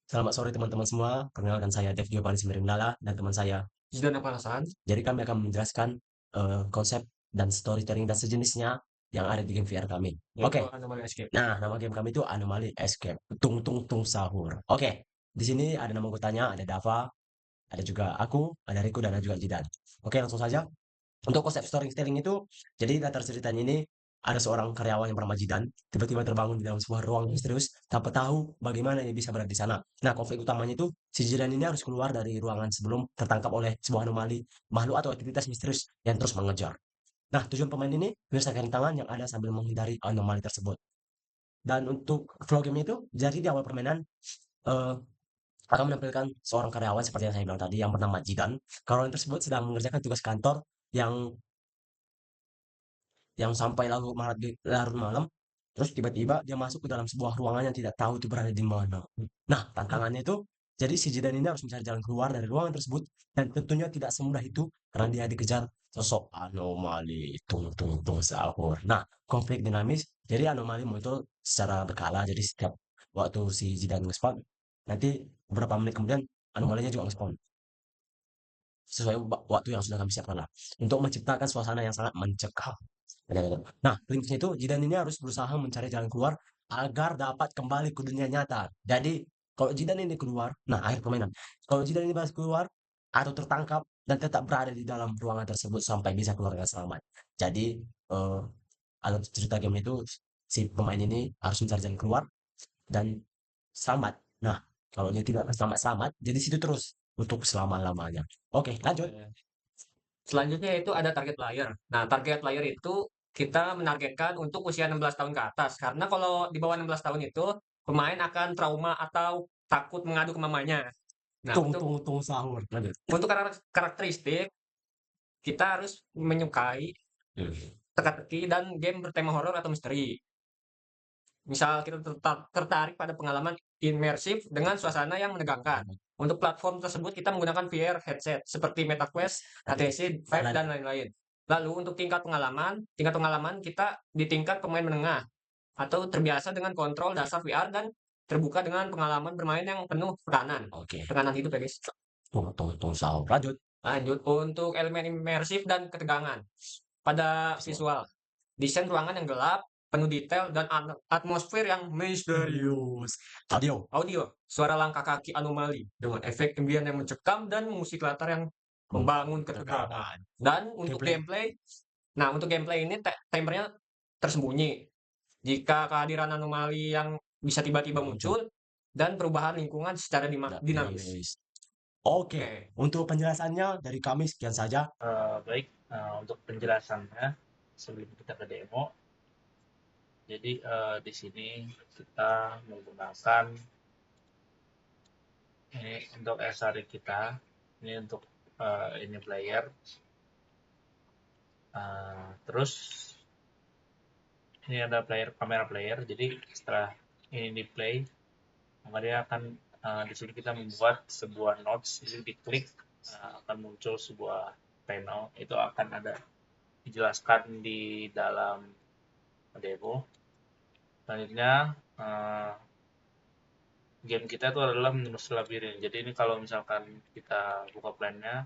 Selamat sore teman-teman semua. Perkenalkan saya Dev Giovanni Simirindala dan teman saya. Zidan Apalasan. Jadi kami akan menjelaskan konsep dan storytelling dan sejenisnya yang ada di game VR kami. Yaitu Oke. Anomaly Escape. Nah, nama game kami itu Anomaly Escape. Tung tung tung sahur. Oke. Di sini ada nama anggotanya, ada Dava, ada juga aku, ada Riku dan ada juga Jidan. Oke, langsung saja. Untuk konsep storytelling itu, jadi latar ceritanya ini ada seorang karyawan yang bernama Jidan, tiba-tiba terbangun di dalam sebuah ruang misterius tanpa tahu bagaimana ia bisa berada di sana. Nah, konflik utamanya itu si Jidan ini harus keluar dari ruangan sebelum tertangkap oleh sebuah anomali, makhluk atau aktivitas misterius yang terus mengejar. Nah, tujuan pemain ini menyelesaikan tangan yang ada sambil menghindari anomali tersebut. Dan untuk flow game itu, jadi di awal permainan eh, akan menampilkan seorang karyawan seperti yang saya bilang tadi yang bernama Jidan. Karyawan tersebut sedang mengerjakan tugas kantor yang sampai larut malam, terus tiba-tiba dia masuk ke dalam sebuah ruangan yang tidak tahu itu berada di mana. Nah, tantangannya itu, jadi si Jidan ini harus mencari jalan keluar dari ruangan tersebut, dan tentunya tidak semudah itu karena dia dikejar sosok anomali tung tung tung sahur. Nah, konflik dinamis, jadi anomali muncul secara berkala, jadi setiap waktu si Jidan nge-spawn, nanti beberapa menit kemudian anomalinya juga nge-spawn sesuai waktu yang sudah kami siapkan lah untuk menciptakan suasana yang sangat mencekam. Nah, prinsipnya itu Jidan ini harus berusaha mencari jalan keluar agar dapat kembali ke dunia nyata. Jadi, kalau Jidan ini keluar, nah akhir permainan. Kalau Jidan ini bisa keluar atau tertangkap dan tetap berada di dalam ruangan tersebut sampai bisa keluar dengan selamat. Jadi, alur cerita game itu si pemain ini harus mencari jalan keluar dan selamat. Nah, kalau dia tidak selamat-selamat, jadi situ terus untuk selama-lamanya. Oke, lanjut. Oke. Selanjutnya itu ada target player. Nah, target player itu kita menargetkan untuk usia 16 tahun ke atas. Karena kalau di bawah 16 tahun itu, pemain akan trauma atau takut mengadu ke mamanya. Nah, Tung untuk tung tung sahur. Lanjut. karakteristik, kita harus menyukai teka-teki dan game bertema horor atau misteri. Misal kita tertarik pada pengalaman imersif dengan suasana yang menegangkan. Untuk platform tersebut kita menggunakan VR headset seperti MetaQuest, HTC Vive, dan lain-lain. Lalu untuk tingkat pengalaman kita di tingkat pemain menengah atau terbiasa dengan kontrol dasar VR dan terbuka dengan pengalaman bermain yang penuh tekanan. Oke. Tekanan hidup ya guys. Tung sahur. Lanjut. Lanjut untuk elemen imersif dan ketegangan. Pada Visual. visual, desain ruangan yang gelap, penuh detail, dan atmosfer yang misterius. Audio. Audio, suara langkah kaki anomali dengan efek ambient yang mencekam dan musik latar yang membangun ketegangan. Dan untuk Gameplay. gameplay, nah untuk gameplay ini timernya tersembunyi. Jika kehadiran anomali yang bisa tiba-tiba Muncul. muncul dan perubahan lingkungan secara dinamis. Dinamis. Oke. Oke. Untuk penjelasannya dari kami sekian saja. Baik, untuk penjelasannya sebelum kita ke demo, jadi di sini kita menggunakan ini untuk SRI kita, ini untuk ini player, terus ini ada kamera player. Jadi setelah ini di play, maka dia akan di sini kita membuat sebuah notes. Jadi diklik akan muncul sebuah panel, itu akan ada dijelaskan di dalam demo. Selanjutnya game kita itu adalah menembus labirin. Jadi ini kalau misalkan kita buka plannya,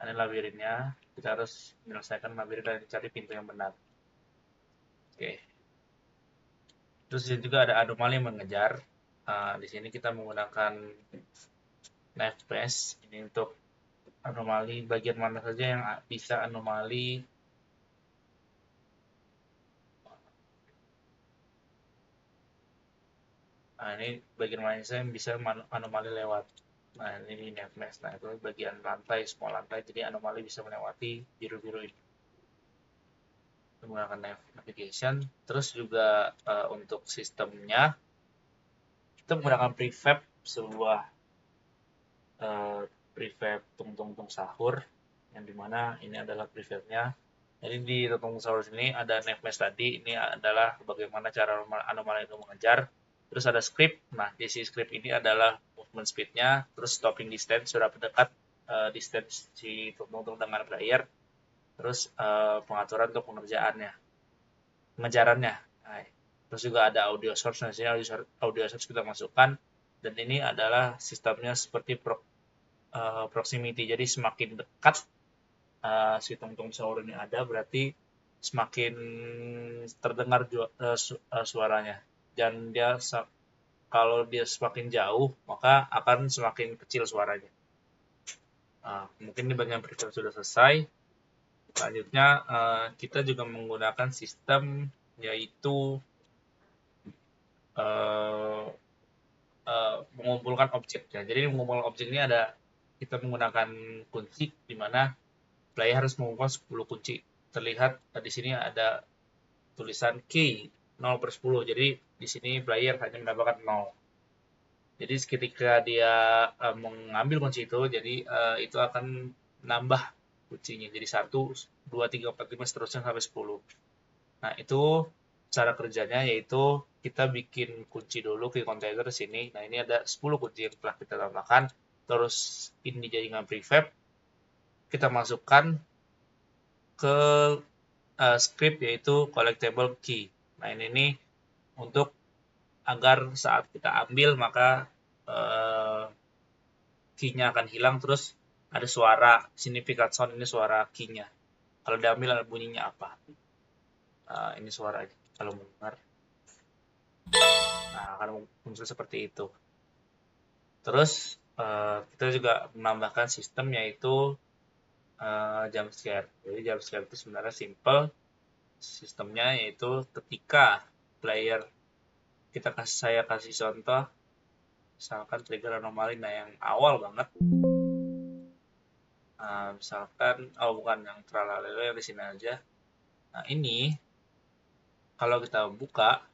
ini labirinnya, kita harus menyelesaikan labirin dan cari pintu yang benar. Oke. Terus di sini juga ada anomali yang mengejar. Di sini kita menggunakan knife press ini untuk anomali bagian mana saja yang bisa anomali. Nah, ini bagian mana saja yang bisa anomali lewat. Nah, ini knife. Nah, itu bagian lantai, semua lantai, jadi anomali bisa melewati biru-biru ini. Menggunakan navigation. Terus juga untuk sistemnya, kita menggunakan prefab, sebuah prefab tung sahur, yang dimana ini adalah prefabnya. Jadi di tung sahur ini ada navmesh tadi, ini adalah bagaimana cara anomali itu mengejar. Terus ada script, nah di script ini adalah movement speednya, terus stopping distance, sudah mendekat distance si tung dengan player, terus pengaturan untuk pengejarannya. Nah, terus juga ada audio source, nah sini audio source kita masukkan, Dan ini adalah sistemnya seperti proximity. Jadi semakin dekat si tungtung sahur ini ada, berarti semakin terdengar suaranya. Dan kalau dia semakin jauh, maka akan semakin kecil suaranya. Mungkin di bagian preset sudah selesai. Selanjutnya kita juga menggunakan sistem yaitu mengumpulkan objeknya. Jadi mengumpulkan objek ini kita menggunakan kunci di mana player harus mengumpulkan 10 kunci. Terlihat di sini ada tulisan key 0/10. Jadi di sini player hanya mendapatkan 0. Jadi ketika dia mengambil kunci itu, jadi itu akan menambah kuncinya. Jadi 1, 2, 3, 4, 5 seterusnya sampai 10. Nah, itu cara kerjanya yaitu kita bikin kunci dulu ke container sini. Nah, ini ada 10 kunci yang telah kita tambahkan. Terus ini jaringan prefab. Kita masukkan ke script yaitu collectible key. Nah, ini untuk agar saat kita ambil maka key-nya akan hilang, terus ada suara significant sound, ini suara key-nya. Kalau diambil ada bunyinya apa. Ini suaranya kalau mendengar. Nah, akan muncul seperti itu. Terus kita juga menambahkan sistem yaitu jump scare. Jadi jump scare itu sebenarnya simple. Sistemnya yaitu ketika player saya kasih contoh, misalkan trigger anomali, nah yang awal banget, misalkan, bukan yang tralalelo, yang di sini aja. Nah ini, kalau kita buka,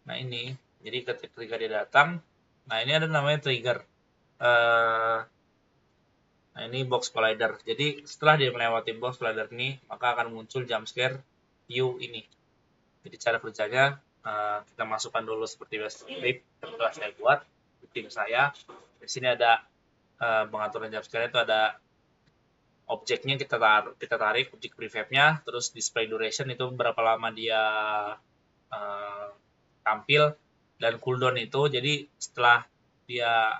nah ini, jadi ketika dia datang, nah ini ada namanya trigger. Nah ini box collider. Jadi setelah dia melewati box collider ini, maka akan muncul jump scare view ini. Jadi cara kerjanya kita masukkan dulu seperti biasa script yang telah saya buat di tim saya. Di sini ada pengaturan jump scare, itu ada objeknya kita tarik objek prefabnya, terus display duration itu berapa lama dia tampil, dan cooldown itu jadi setelah dia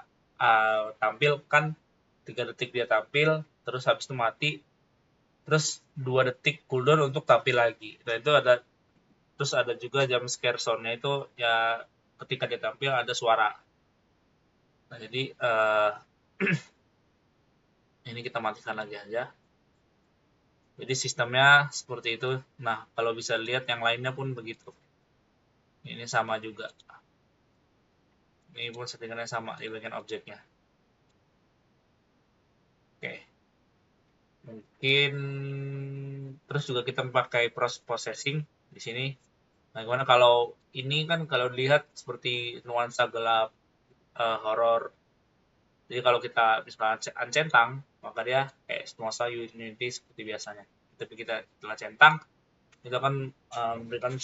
tampil kan 3 detik dia tampil, terus habis itu mati, terus 2 detik cooldown untuk tampil lagi. Dan itu ada, terus ada juga jump scare sound-nya itu ya ketika dia tampil ada suara. Nah jadi ini kita matikan lagi aja. Jadi sistemnya seperti itu. Nah kalau bisa lihat yang lainnya pun begitu. Ini sama juga. Ini pun settingannya sama di bagian objeknya. Oke. Mungkin terus juga kita pakai processing di sini. Nah, gimana kalau ini kan kalau dilihat seperti nuansa gelap horor. Jadi kalau kita misalnya uncentang, maka dia kayak nuansa Unity seperti biasanya. Tapi kita setelah centang, itu akan memberikan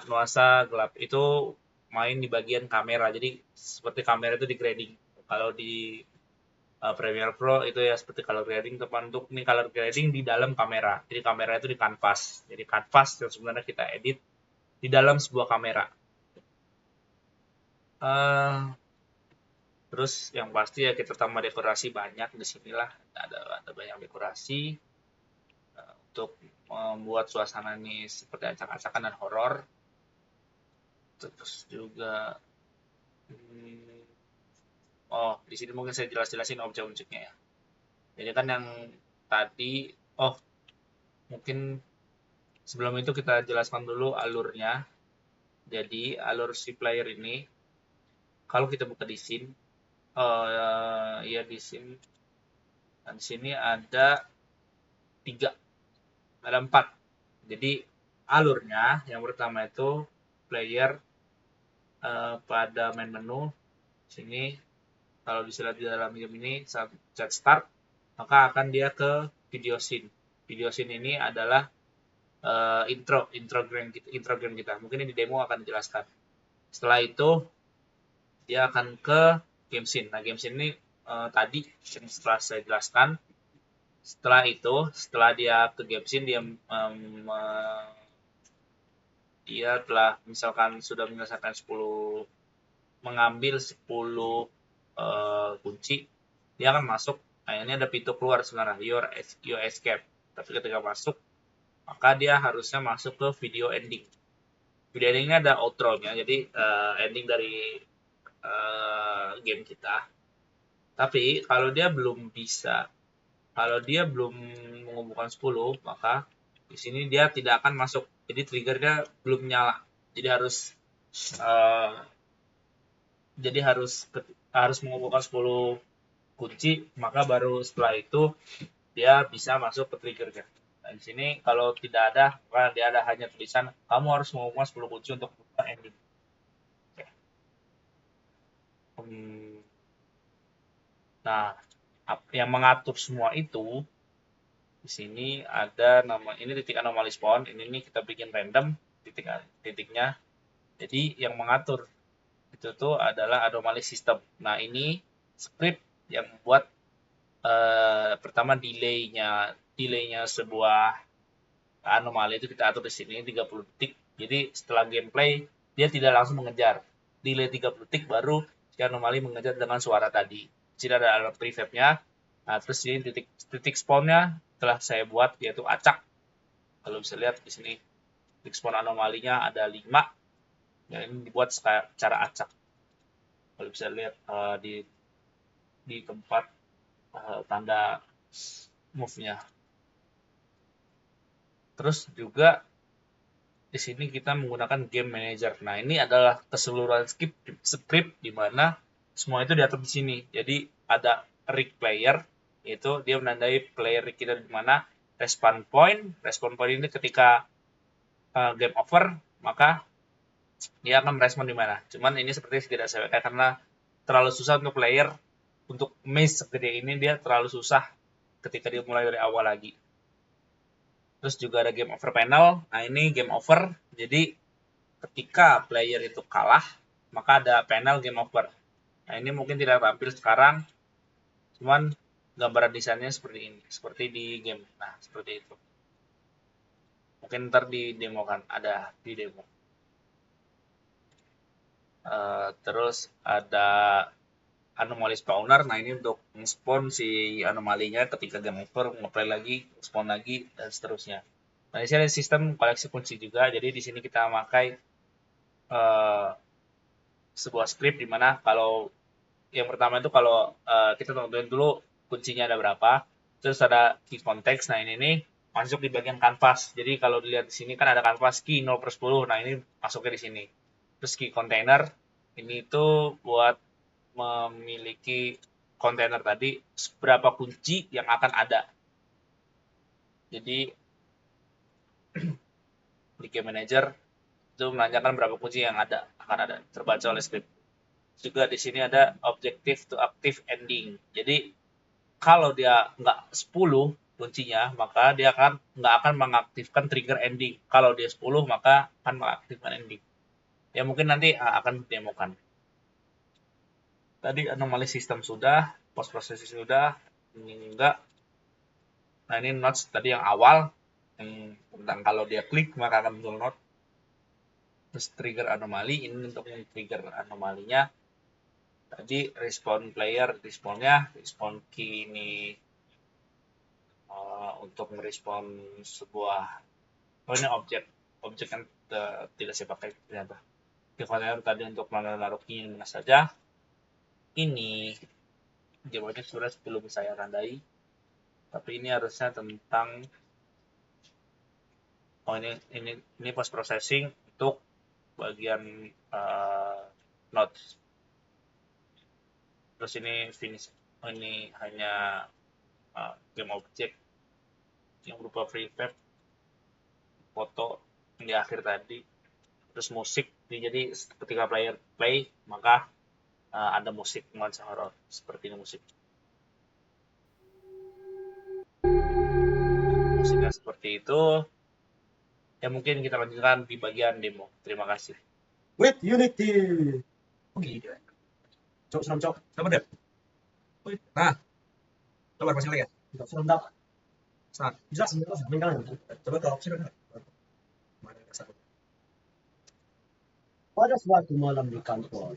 nuansa gelap. Itu main di bagian kamera. Jadi seperti kamera itu di grading. Kalau di Premiere Pro itu ya seperti color grading, untuk ini color grading di dalam kamera. Jadi kamera itu di kanvas. Jadi kanvas yang sebenarnya kita edit di dalam sebuah kamera. Terus yang pasti ya kita tambah dekorasi banyak di sinilah. Ada banyak dekorasi untuk membuat suasana ini seperti acak-acakan dan horor. Terus juga di sini mungkin saya jelasin objek-objeknya ya. Jadi kan yang tadi, mungkin sebelum itu kita jelaskan dulu alurnya. Jadi alur si player ini, kalau kita buka di scene, ya di scene, dan di sini ada 4. Jadi alurnya yang pertama itu player pada main menu sini, kalau bisa lihat di dalam game ini saat start, maka akan dia ke video scene. Video scene ini adalah intro game kita. Mungkin ini di demo akan dijelaskan. Setelah itu dia akan ke game scene. Nah, game scene ini tadi setelah saya jelaskan. Setelah itu, setelah dia ke game scene, dia telah misalkan sudah menyelesaikan 10 mengambil 10 kunci, dia akan masuk. Nah, ini ada pintu keluar sebenarnya, your escape. Tapi ketika masuk, maka dia harusnya masuk ke video ending. Video ending ini ada outro-nya, jadi ending dari game kita. Tapi kalau dia belum mengumpulkan 10, maka di sini dia tidak akan masuk. Jadi triggernya belum nyala. Jadi harus mengumpulkan 10 kunci, maka baru setelah itu dia bisa masuk ke triggernya. Nah, di sini kalau tidak ada, maka dia ada hanya tulisan kamu harus mengumpulkan 10 kunci untuk membuka ending. Oke. Nah, yang mengatur semua itu di sini ada ini titik anomali spawn. Ini nih kita bikin random titiknya. Jadi yang mengatur itu tuh adalah anomali sistem. Nah, ini script yang membuat pertama delaynya sebuah anomali itu kita atur di sini 30 detik. Jadi setelah gameplay dia tidak langsung mengejar. Delay 30 detik baru si anomali mengejar dengan suara tadi. Jadi ada alarm prefabnya. Nah, terus ini titik spawnnya telah saya buat yaitu acak. Kalau bisa lihat di sini titik spawn anomalinya ada 5. Dan ini dibuat secara acak. Kalau bisa lihat di tempat tanda move-nya. Terus juga di sini kita menggunakan game manager. Nah, ini adalah keseluruhan script di mana semua itu diatur di sini. Jadi ada rig player, yaitu dia menandai player rig kita di mana respawn point. Respawn point ini ketika game over, maka dia akan merespon di mana. Cuman ini seperti tidak saya karena terlalu susah untuk player untuk maze segede ini, dia terlalu susah ketika dia mulai dari awal lagi. Terus juga ada game over panel. Nah, ini game over. Jadi ketika player itu kalah, maka ada panel game over. Nah, ini mungkin tidak tampil sekarang. Cuman gambaran desainnya seperti ini, seperti di game. Nah, seperti itu. Mungkin ntar didemokan, ada di demo. Terus ada anomaly spawner. Nah, ini untuk spawn si anomalinya ketika game over, ngeplay lagi, spawn lagi, dan seterusnya. Nah, di sini ada sistem koleksi kunci juga. Jadi di sini kita memakai sebuah script di mana kalau yang pertama itu kalau kita tentuin dulu kuncinya ada berapa, terus ada key context. Nah, ini nih masuk di bagian kanvas. Jadi kalau dilihat di sini kan ada kanvas key 0/10. Nah, ini masuknya di sini. Terus key container ini itu buat memiliki kontainer tadi berapa kunci yang akan ada. Jadi di game manager itu menanyakan berapa kunci yang akan ada terbaca oleh script. Juga di sini ada objective to active ending. Jadi kalau dia nggak 10 kuncinya, maka dia nggak akan mengaktifkan trigger ending. Kalau dia 10, maka akan mengaktifkan ending. Ya mungkin nanti akan didemokan. Tadi anomali sistem sudah, post processing sudah, ini enggak. Nah, ini notes tadi yang awal, yang tentang kalau dia klik maka akan muncul note. Terus trigger anomali, ini untuk trigger anomalinya. Tadi respon player, respon key ini untuk merespon sebuah ini objek yang tidak saya pakai ternyata. Container tadi untuk menaruh key mana saja. Ini jawabannya sudah belum saya tandai, tapi ini harusnya tentang ini post processing untuk bagian notes. Terus ini finish, ini hanya game object yang berupa prefab, foto di akhir tadi, terus musik. Jadi ketika player play maka ada musik nuansa horor seperti ini musik. Musiknya seperti itu. Ya mungkin kita lanjutkan di bagian demo. Terima kasih. With Unity. Oke. Cok, serem cok. Coba deh. Nah, coba masih lagi ya. Tidak serem dah. Saat. Jelas, meninggal. Coba ke opsi dong. Mana yang satu? Pada suatu malam di kantor,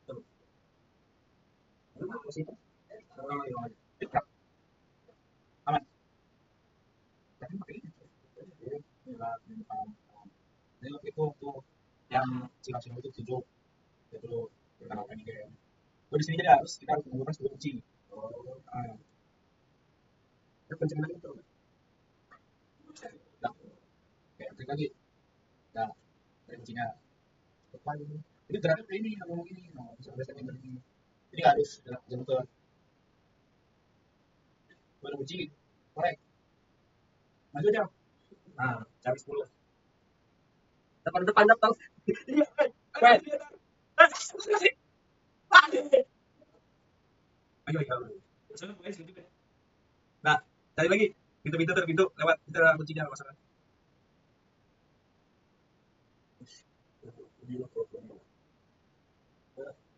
situ. Oh, iya. Dekat. Aman. Tapi pakai ini. Gila, jadi waktu itu tuh yang silang-silang itu 7 itu kita ngapain game. Gue di sini jadi harus kita harus menggunakan 10 kunci. Oh, ya kunci mana itu? Nah, kayak klik lagi. Nah, ada kuncinya. Depan ini. Ini geraknya kayak ini, yang ngomong ini. Nah, bisa biasanya begini. Jadi nggak harus jangan ke baru kunci. Korek. Maju aja. Nah, cari 10. Depan depan. Wait. Ayo ya. Nah, cari lagi. Pintu lewat kita kuncinya nggak masalah.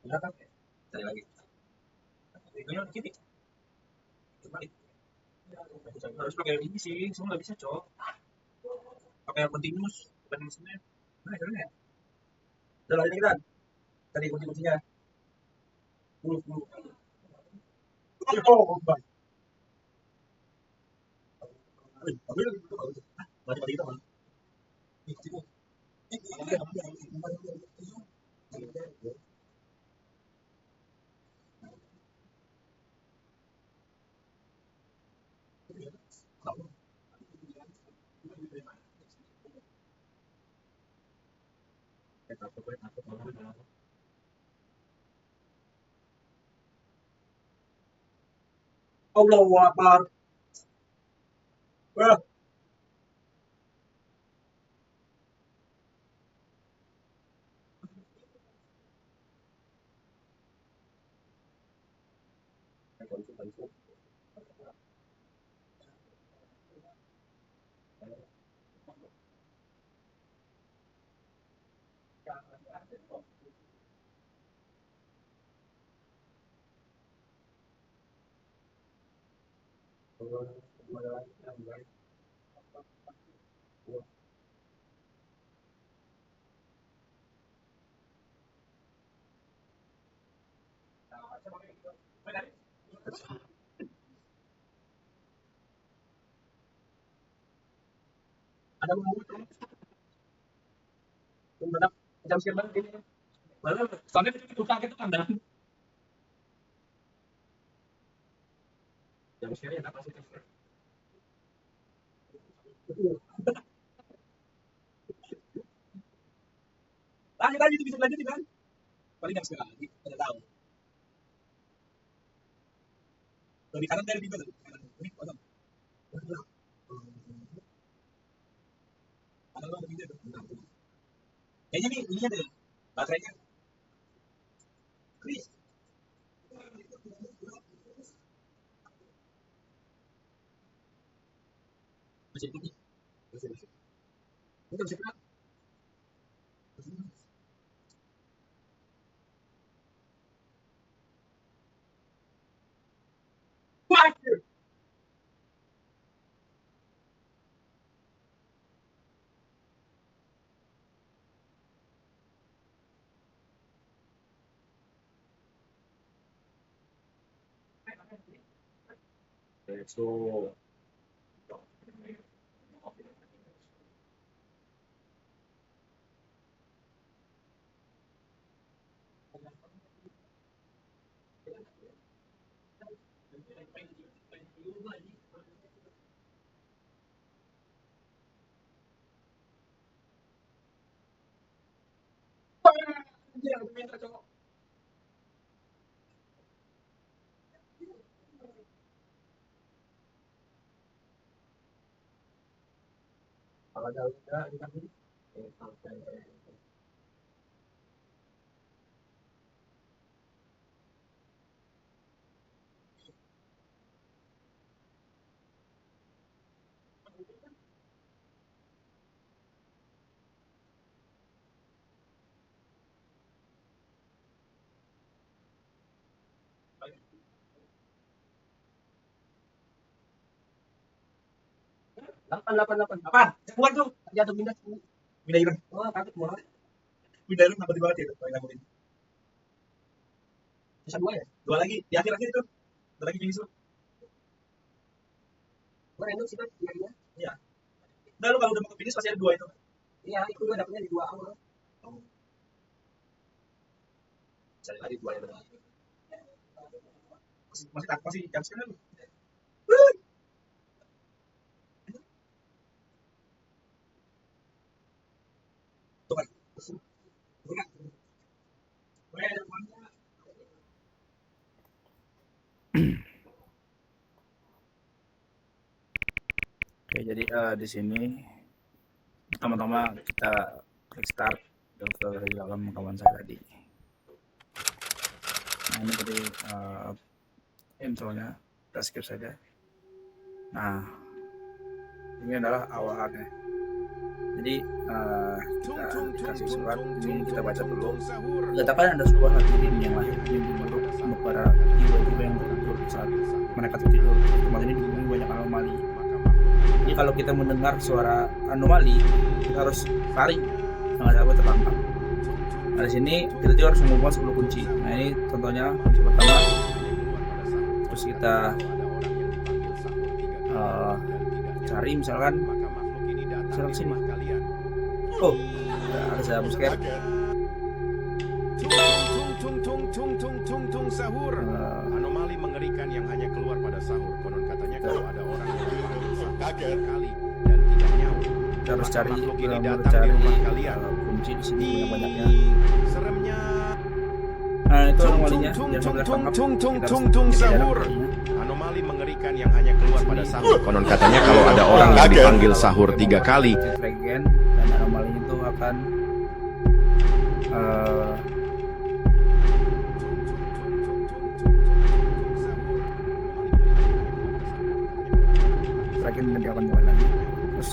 Udah kan? Cari lagi. Itunya kiri. Balik. Harus pakai ini sih, semua nggak bisa cok. Pakai yang continuous, bukan mesinnya. Nah, caranya ya. Udah lagi kita. Cari kunci-kuncinya. 10. Oh, baik. Ambil itu bagus. Mati kita mah. Allahu Akbar. Wah, ada mau mendadak jam sekian banget ini. Malah soalnya itu kaget tuh tanda. Jam sekian ya pasti. Lanjut lagi itu bisa lanjutin kan? Paling jam sekian lagi, tidak tahu. Dari kanan dari tiga tuh. Ini kosong. Ada lo tiga tuh. Kayaknya nih ini ada baterainya. Chris. Masih tinggi. Masih. Ini masih keras. Wah, so dia minta cowok. Kalau ada udah dikasih. Delapan. Apa? Bukan tuh. Jatuh pindah. Pindah ireng. Oh, takut mau. Pindah ireng apa tiba-tiba itu? Kayak ngomongin. Sisa 2 ya? 2 lagi di akhir-akhir itu. Ada lagi finish lu. Gua random sih, Bang. Iya. Udah lu kalau udah mau ke finish pasti ada 2 itu. Iya, itu gua dapetnya di 2 awal. Oh. Cari lagi 2 yang benar. Masih jam sekarang lu. Tuh kan. Bukan. Oke, jadi di sini pertama-tama kita klik start dari dalam kawan saya tadi. Nah, ini tadi intronya, kita skip saja. Nah, ini adalah awalnya. Jadi kita kasih surat ini, kita baca dulu. Dikatakan ada sebuah labirin yang lahir di bentuk para jiwa-jiwa yang tertidur saat mereka tertidur. Tempat ini dipenuhi banyak anomali. Jadi kalau kita mendengar suara anomali, kita harus lari, jangan sampai terlambat. Nah, di sini kita juga harus mengumpulkan 10 kunci. Nah, ini contohnya kunci pertama. Terus kita cari misalkan sini. Oh, ada saya musket. Sahur. Anomali mengerikan yang hanya keluar pada sahur. Konon katanya kalau ada orang yang dipanggil sahur kaget kali dan tidak nyawa, Kita harus maka cari makhluk ini mencari datang di rumah kalian. kunci di sini banyaknya. Seremnya. Nah, itu anomalinya. Jangan sampai tertangkap. Sahur. Anomali mengerikan yang hanya keluar pada sahur. Konon katanya kalau ada orang yang dipanggil sahur 3 kali. Dan anomalinya itu akan tracking nanti akan mulai lagi. Terus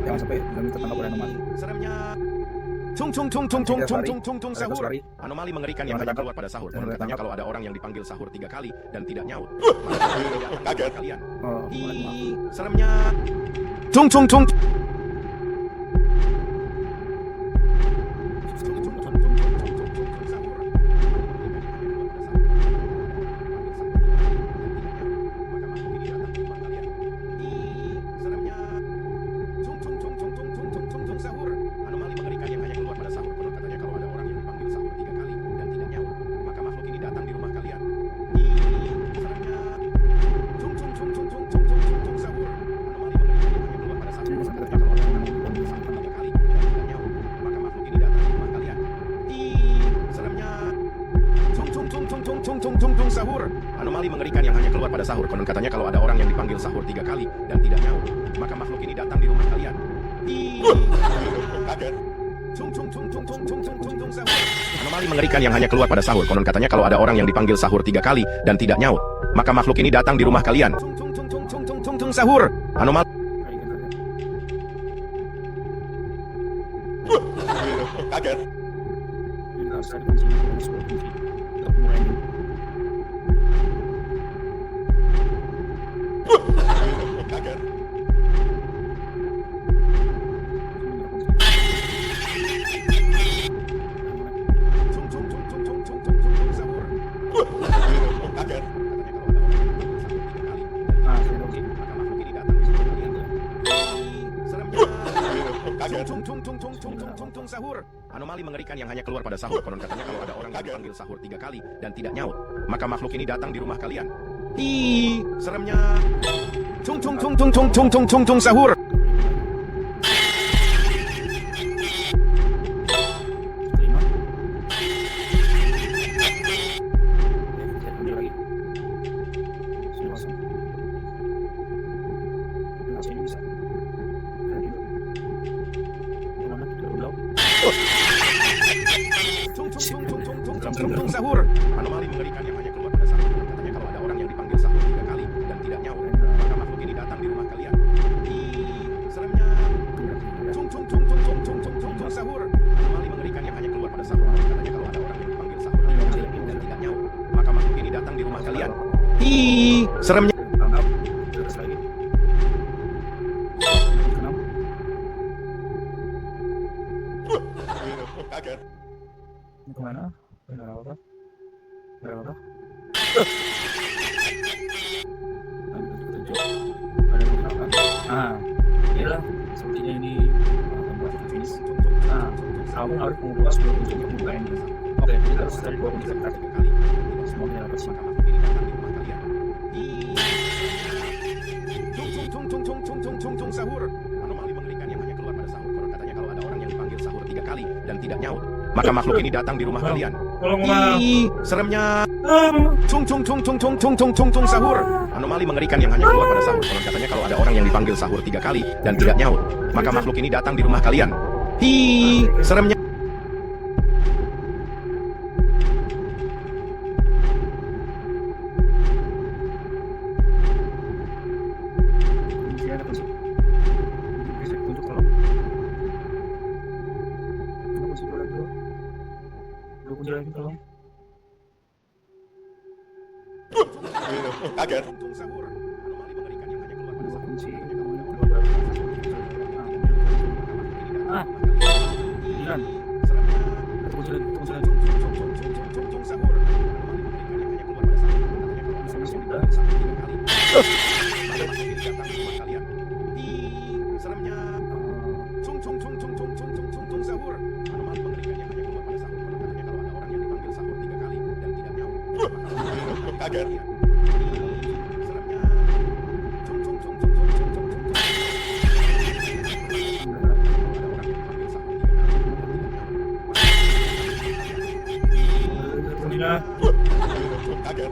jangan sampai tertangkap oleh anomali. Seremnya. Sahur. Anomali mengerikan yang hanya keluar pada sahur. Konon katanya kalau ada orang yang dipanggil sahur 3 kali dan tidak nyaut, kaget kalian. Oh, Seremnya. Sahur. Anomali mengerikan yang hanya keluar pada sahur. Konon katanya kalau ada orang yang dipanggil sahur 3 kali dan tidak nyaut, maka makhluk ini datang di rumah kalian. Seremnya. Sahur. Anomali mengerikan yang hanya keluar pada sahur. Konon katanya kalau ada orang yang dipanggil sahur 3 kali dan tidak nyaut, maka makhluk ini datang di rumah kalian. Seremnya. Sahur. Anomali mengerikan yang hanya keluar pada sahur. Konon katanya kalau ada orang yang dipanggil sahur 3 kali dan tidak nyaut, maka makhluk ini datang di rumah kalian. Kaget. Anomali mengerikan yang hanya keluar pada sahur. Konon katanya kalau ada orang yang dipanggil sahur 3 kali dan tidak nyaut, maka makhluk ini datang di rumah kalian. Sahur. Anomali. Kaget. harus cari kunci, harus 10 kunci untuk mulai ini. Kaget. Kaget. Sahur. Anomali mengerikan yang hanya keluar pada sahur. Konon katanya kalau ada orang yang dipanggil sahur 3 kali dan tidak nyaut, maka makhluk ini datang di rumah kalian. Seremnya. Sahur. Sahur. Anomali mengerikan yang hanya keluar pada sahur. Katanya kalau ada orang yang dipanggil sahur 3 kali dan tidak nyaut, maka makhluk ini datang di rumah kalian. Seremnya. Sahur. Anomali mengerikan yang hanya keluar pada sahur. Katanya kalau ada orang yang dipanggil sahur 3 kali dan tidak nyaut, maka makhluk ini datang di rumah kalian. Seremnya. Kaget. Ini kemana? Benar apa? Berapa? Ada beberapa. Inilah sepertinya ini membuat finish. Kamu harus mengubah sebelum untuk membuka ini. Oke, kita harus cari 2 kunci terdekat. Semuanya dapat sih. Sahur. Anomali mengerikan yang hanya keluar pada sahur. Konon katanya kalau ada orang yang dipanggil sahur 3 kali dan tidak nyaut, maka makhluk ini datang di rumah kalian. Ih, seremnya. Sahur. Anomali mengerikan yang hanya keluar pada sahur. Konon katanya kalau ada orang yang dipanggil sahur 3 kali dan tidak nyaut, maka makhluk ini datang di rumah kalian. Ih, seremnya. Kunci ada kunci. Bisa tunjuk tolong. Ada kunci dua lagi. 2 kunci lagi tolong. Kaget. 2 kunci. 9. Satu kunci lagi. Kaget. Kaget.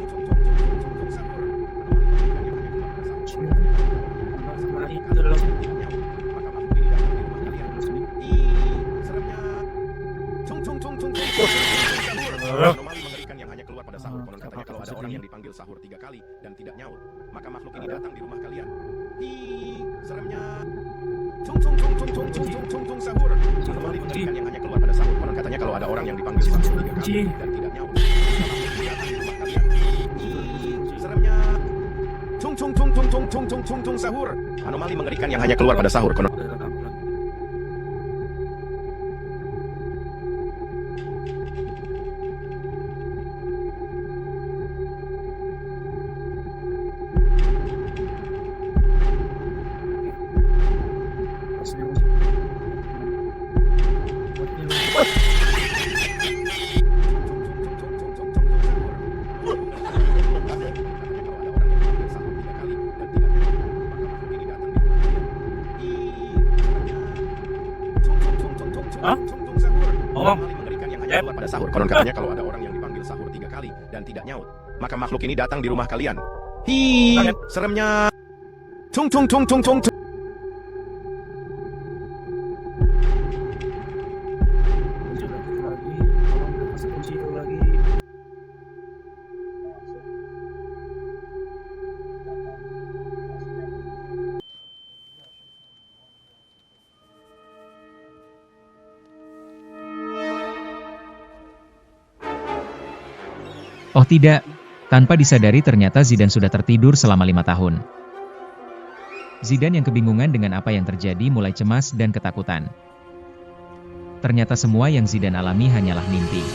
Anomali mengerikan yang hanya keluar pada sahur. Konon katanya kalau ada orang yang dipanggil sahur 3 kali dan tidak nyaut, maka makhluk ini datang di rumah kalian. Ih, seremnya. Sahur. Anomali mengerikan yang hanya keluar pada sahur. Konon katanya kalau ada orang yang dipanggil sahur 3 kali dan tidak nyaut, maka makhluk ini datang di rumah kalian. Ih, seremnya. Sahur. Anomali mengerikan yang hanya keluar pada sahur. Konon Konon katanya kalau ada orang yang dipanggil sahur 3 kali dan tidak nyaut, maka makhluk ini datang di rumah kalian. Hi, seremnya. Oh tidak, tanpa disadari ternyata Zidane sudah tertidur selama 5 tahun. Zidane yang kebingungan dengan apa yang terjadi mulai cemas dan ketakutan. Ternyata semua yang Zidane alami hanyalah mimpi.